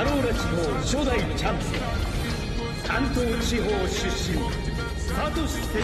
アローラ地方初代チャンピオン、関東地方出身サトシ選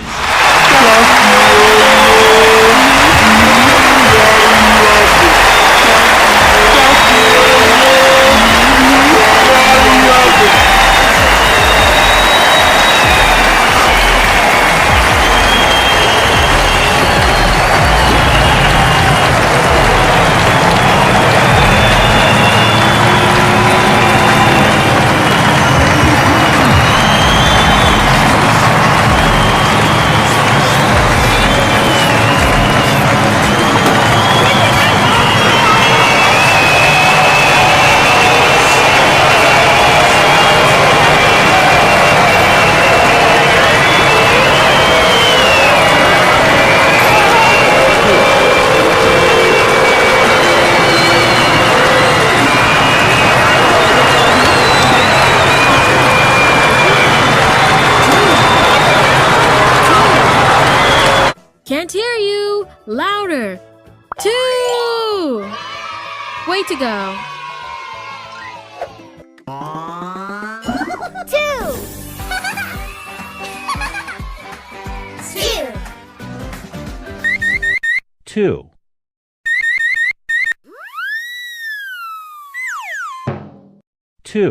Can't hear you! Louder! 2! Way to go! 2. 2.